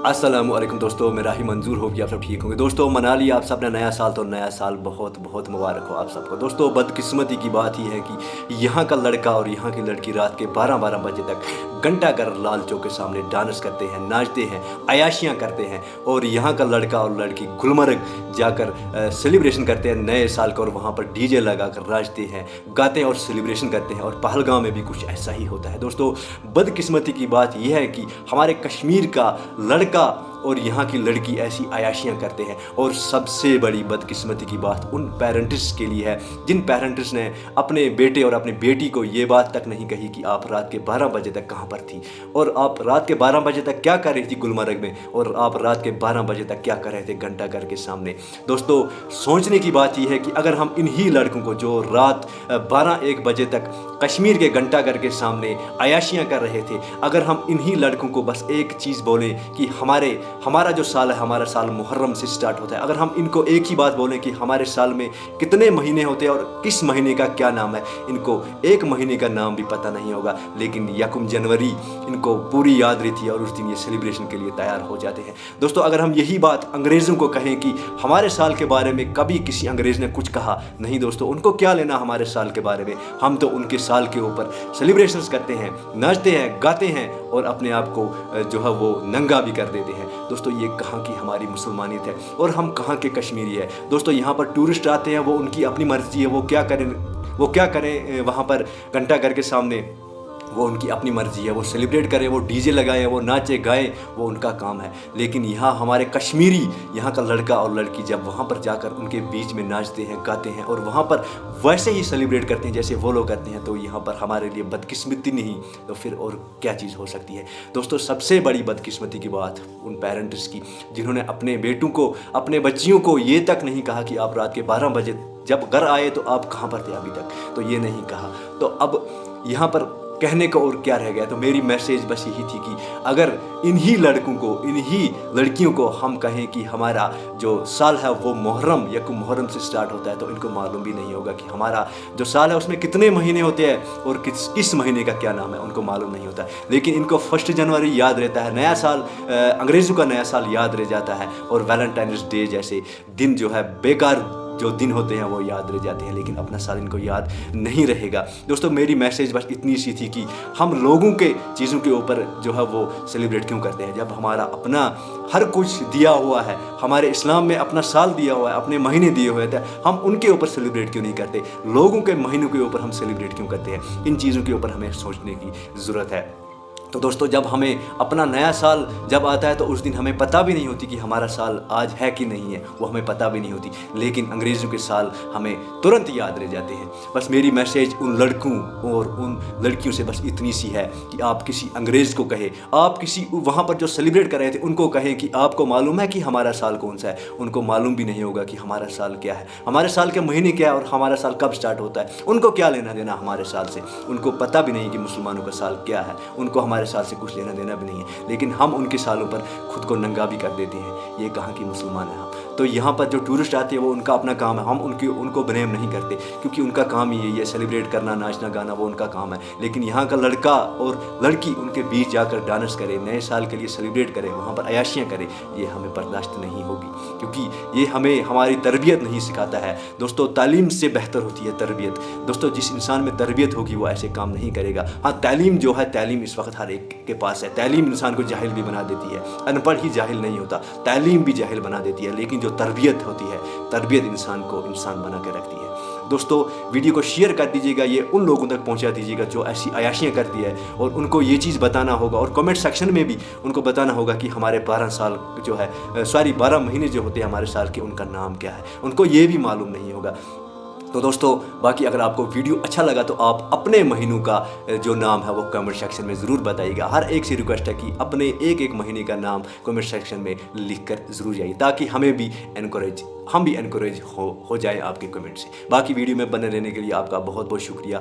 अस्सलाम वालेकुम दोस्तों, मेरा ही मंजूर हो कि आप सब ठीक होंगे। दोस्तों, मना लिया आप सब ने नया साल, तो नया साल बहुत बहुत मुबारक हो आप सबको। दोस्तों, बदकिस्मती की बात यह है कि यहाँ का लड़का और यहाँ की लड़की रात के 12-12 बजे तक घंटा घर लाल चौक के सामने डांस करते हैं, नाचते हैं, अयाशियाँ करते हैं। और यहाँ का लड़का और लड़की गुलमर्ग जाकर सेलिब्रेशन करते हैं नए साल का, और वहाँ पर डीजे लगा कर नाचते हैं, गाते हैं और सेलिब्रेशन करते हैं। और पहलगाम में भी कुछ ऐसा ही होता है। दोस्तों, बदकिस्मती की बात यह है कि हमारे कश्मीर का लड़का और यहाँ की लड़की ऐसी अयाशियाँ करते हैं। और सबसे बड़ी बदकिस्मती की बात उन पेरेंट्स के लिए है जिन पेरेंट्स ने अपने बेटे और अपनी बेटी को ये बात तक नहीं कही कि आप रात के 12 बजे तक कहाँ पर थी, और आप रात के 12 बजे तक क्या कर रही थी गुलमर्ग में, और आप रात के 12 बजे तक क्या कर रहे थे घंटा घर के सामने। दोस्तों, सोचने की बात यह है कि अगर हम इन्हीं लड़कों को जो रात 12-1 बजे तक कश्मीर के घंटा घर के सामने अयाशियाँ कर रहे थे, अगर हम इन्हीं लड़कों को बस एक चीज़ बोलें कि हमारा जो साल है, हमारा साल मुहर्रम से स्टार्ट होता है, अगर हम इनको एक ही बात बोलें कि हमारे साल में कितने महीने होते हैं और किस महीने का क्या नाम है, इनको एक महीने का नाम भी पता नहीं होगा। लेकिन 1 जनवरी इनको पूरी याद रहती है और उस दिन ये सेलिब्रेशन के लिए तैयार हो जाते हैं। दोस्तों, अगर हम यही बात अंग्रेज़ों को कहें कि हमारे साल के बारे में कभी किसी अंग्रेज़ ने कुछ कहा नहीं, दोस्तों उनको क्या लेना हमारे साल के बारे में। हम तो उनके साल के ऊपर सेलिब्रेशंस करते हैं, नाचते हैं, गाते हैं और अपने आप को जो है वो नंगा भी कर देते हैं। दोस्तों, ये कहाँ की हमारी मुसलमानियत है और हम कहाँ के कश्मीरी है। दोस्तों, यहाँ पर टूरिस्ट आते हैं, वो उनकी अपनी मर्जी है, वो क्या करें वहाँ पर घंटा घर के सामने, वो उनकी अपनी मर्जी है, वो सेलिब्रेट करें, वो डीजे लगाएं, वो नाचे गाएं, वो उनका काम है। लेकिन यहाँ हमारे कश्मीरी, यहाँ का लड़का और लड़की जब वहाँ पर जाकर उनके बीच में नाचते हैं, गाते हैं और वहाँ पर वैसे ही सेलिब्रेट करते हैं जैसे वो लोग करते हैं, तो यहाँ पर हमारे लिए बदकिस्मती नहीं तो फिर और क्या चीज़ हो सकती है। दोस्तों, सबसे बड़ी बदकिस्मती की बात उन पेरेंट्स की जिन्होंने अपने बेटों को, अपने बच्चियों को ये तक नहीं कहा कि आप रात के 12 बजे जब घर आए तो आप कहाँ पर थे अभी तक, तो ये नहीं कहा। तो अब यहाँ पर कहने को और क्या रह गया। तो मेरी मैसेज बस यही थी कि अगर इन्हीं लड़कों को, इन्हीं लड़कियों को हम कहें कि हमारा जो साल है वो मुहर्रम या मुहर्रम से स्टार्ट होता है, तो इनको मालूम भी नहीं होगा कि हमारा जो साल है उसमें कितने महीने होते हैं और किस महीने का क्या नाम है, उनको मालूम नहीं होता। लेकिन इनको 1 जनवरी याद रहता है, नया साल, अंग्रेज़ों का नया साल याद रह जाता है, और वैलेंटाइंस डे जैसे दिन जो है बेकार जो दिन होते हैं वो याद रह जाते हैं, लेकिन अपना साल इनको याद नहीं रहेगा। दोस्तों, मेरी मैसेज बस इतनी सी थी कि हम लोगों के चीज़ों के ऊपर जो है वो सेलिब्रेट क्यों करते हैं, जब हमारा अपना हर कुछ दिया हुआ है, हमारे इस्लाम में अपना साल दिया हुआ है, अपने महीने दिए हुए थे, हम उनके ऊपर सेलिब्रेट क्यों नहीं करते, लोगों के महीनों के ऊपर हम सेलिब्रेट क्यों करते हैं। इन चीज़ों के ऊपर हमें सोचने की ज़रूरत है। तो दोस्तों, जब हमें अपना नया साल जब आता है तो उस दिन हमें पता भी नहीं होती कि हमारा साल आज है कि नहीं है, वो हमें पता भी नहीं होती। लेकिन अंग्रेज़ों के साल हमें तुरंत याद रह जाते हैं। बस मेरी मैसेज उन लड़कों और उन लड़कियों से बस इतनी सी है कि आप किसी अंग्रेज़ को कहें, आप किसी वहाँ पर जो सेलिब्रेट कर रहे थे उनको कहें कि आपको मालूम है कि हमारा साल कौन सा है। उनको मालूम भी नहीं होगा कि हमारा साल क्या है, हमारे साल के महीने क्या है और हमारा साल कब स्टार्ट होता है। उनको क्या लेना देना हमारे साल से, उनको पता भी नहीं कि मुसलमानों का साल क्या है, उनको हमारे साल से कुछ लेना देना भी नहीं है। लेकिन हम उनके सालों पर खुद को नंगा भी कर देते हैं। ये कहाँ की मुसलमान है हम। तो यहाँ पर जो टूरिस्ट आते हैं वो उनका अपना काम है, हम उनको ब्लेम नहीं करते, क्योंकि उनका काम ही है सेलिब्रेट करना, नाचना गाना, वो उनका काम है। लेकिन यहाँ का लड़का और लड़की उनके बीच जाकर डांस करे, नए साल के लिए सेलिब्रेट करे, वहाँ पर अयाशियाँ करे, ये हमें बर्दाश्त नहीं होगी, क्योंकि ये हमें हमारी तरबियत नहीं सिखाता है। दोस्तों, तालीम से बेहतर होती है तरबियत। दोस्तों, जिस इंसान में तरबियत होगी वो ऐसे काम नहीं करेगा। हाँ, तालीम जो है, तालीम इस वक्त हर एक के पास है। तालीम इंसान को जाहिल भी बना देती है, अनपढ़ ही जाहिल नहीं होता, तालीम भी जाहिल बना देती है। लेकिन जो तरबियत होती है, तरबियत इंसान को इंसान बना के रखती है। दोस्तों, वीडियो को शेयर कर दीजिएगा, ये उन लोगों तक पहुंचा दीजिएगा जो ऐसी अयाशियाँ करती है, और उनको ये चीज़ बताना होगा, और कमेंट सेक्शन में भी उनको बताना होगा कि हमारे 12 साल जो है 12 महीने जो होते हैं हमारे साल के, उनका नाम क्या है, उनको ये भी मालूम नहीं होगा। तो दोस्तों, बाकी अगर आपको वीडियो अच्छा लगा तो आप अपने महीनों का जो नाम है वो कमेंट सेक्शन में ज़रूर बताइएगा। हर एक से रिक्वेस्ट है कि अपने एक महीने का नाम कमेंट सेक्शन में लिख कर ज़रूर जाइए, ताकि हम भी एनकरेज हो जाए आपके कमेंट से। बाकी वीडियो में बने रहने के लिए आपका बहुत बहुत शुक्रिया।